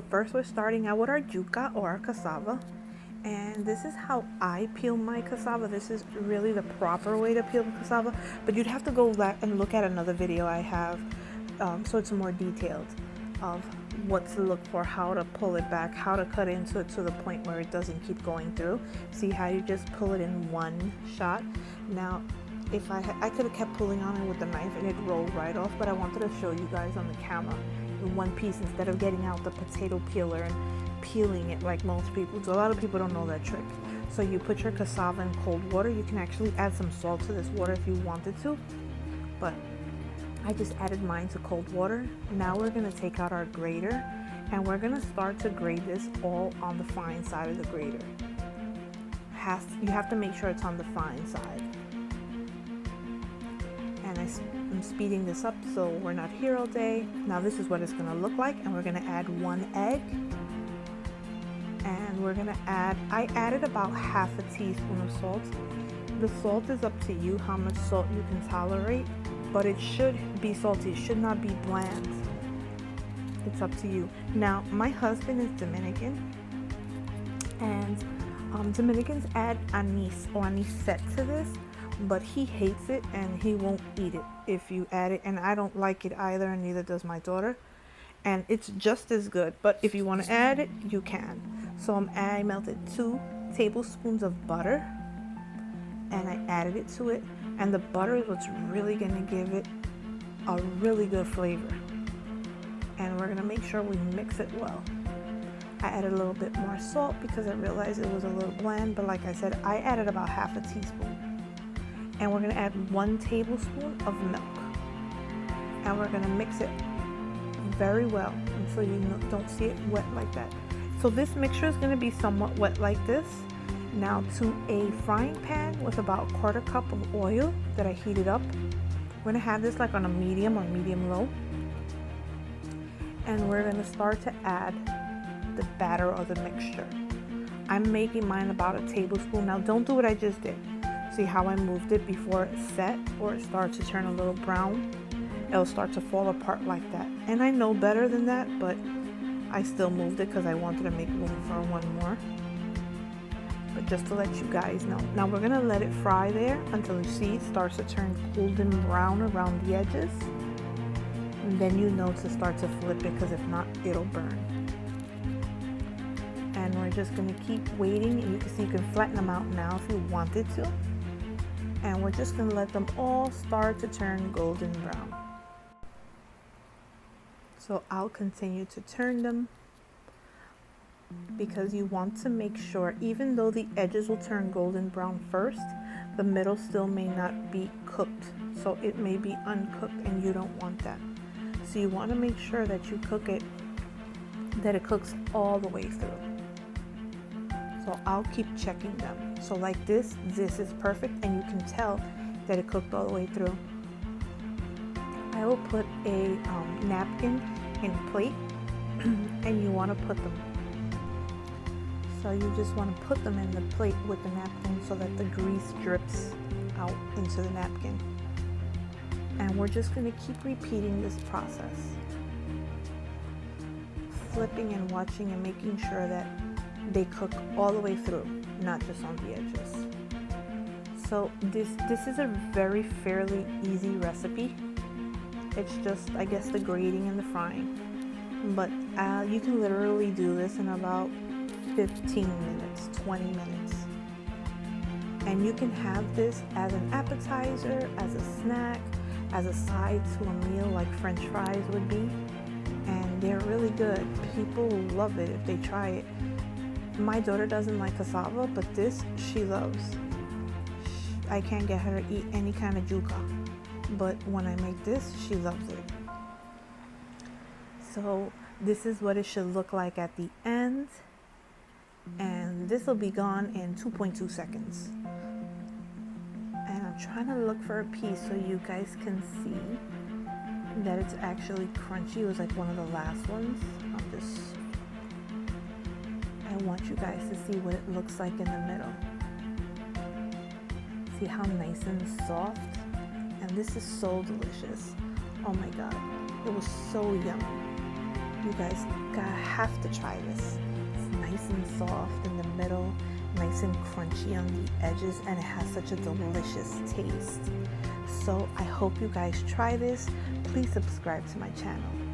first we're starting out with our yucca or our cassava. And this is how I peel my cassava. This is really the proper way to peel the cassava, but you'd have to go back and look at another video I have, so it's more detailed of what to look for, how to pull it back, how to cut into it to the point where it doesn't keep going through. See how you just pull it in one shot. Now, if I could have kept pulling on it with the knife and it rolled right off, but I wanted to show you guys on the camera in one piece instead of getting out the potato peeler and peeling it like most people do. A lot of people don't know that trick. So you put your cassava in cold water. You can actually add some salt to this water if you wanted to, but I just added mine to cold water. Now we're going to take out our grater and we're going to start to grate this all on the fine side of the grater. You have to make sure it's on the fine side. And I'm speeding this up so we're not here all day. Now this is what it's going to look like, and we're going to add 1 egg. And we're going to I added about half a teaspoon of salt. The salt is up to you how much salt you can tolerate, but it should be salty. It should not be bland. It's up to you. Now, my husband is Dominican, and Dominicans add anise or anisette to this, but he hates it and he won't eat it if you add it, and I don't like it either, and neither does my daughter. And it's just as good, but if you want to add it, you can. So I melted 2 tablespoons of butter and I added it to it, and the butter is what's really going to give it a really good flavor. And we're going to make sure we mix it well. I added a little bit more salt because I realized it was a little bland, but like I said, I added about half a teaspoon. And we're going to add 1 tablespoon of milk, and we're going to mix it very well until you don't see it wet like that. So this mixture is going to be somewhat wet like this. Now to a frying pan with about 1/4 cup of oil that I heated up. We're going to have this like on a medium or medium low, and we're going to start to add the batter or the mixture. I'm making mine about a tablespoon. Now don't do what I just did. See how I moved it before it set or it starts to turn a little brown? It'll start to fall apart like that. And I know better than that, but I still moved it because I wanted to make room for 1 more. But just to let you guys know. Now we're going to let it fry there until you see it starts to turn golden brown around the edges. And then you know to start to flip it, because if not, it'll burn. And we're just going to keep waiting. And you can see you can flatten them out now if you wanted to. And we're just going to let them all start to turn golden brown. So I'll continue to turn them, because you want to make sure, even though the edges will turn golden brown first, the middle still may not be cooked. So it may be uncooked, and you don't want that. So you want to make sure that you cook it, that it cooks all the way through. So I'll keep checking them. So like this is perfect, and you can tell that it cooked all the way through. I will put a napkin in a plate, and you want to put them. So you just want to put them in the plate with the napkin so that the grease drips out into the napkin. And we're just going to keep repeating this process. Flipping and watching and making sure that they cook all the way through, not just on the edges. So this is a very fairly easy recipe. It's just, I guess, the grating and the frying. But you can literally do this in about 15 minutes, 20 minutes. And you can have this as an appetizer, as a snack, as a side to a meal like French fries would be. And they're really good. People love it if they try it. My daughter doesn't like cassava, but this she loves. I can't get her to eat any kind of yucca, but when I make this, she loves it. So this is what it should look like at the end, and this will be gone in 2.2 seconds. And I'm trying to look for a piece so you guys can see that it's actually crunchy. It was like one of the last ones. I want you guys to see what it looks like in the middle. See how nice and soft? And this is so delicious. Oh my God, it was so yummy. You guys have to try this. It's nice and soft in the middle, nice and crunchy on the edges, and it has such a delicious taste. So I hope you guys try this. Please subscribe to my channel.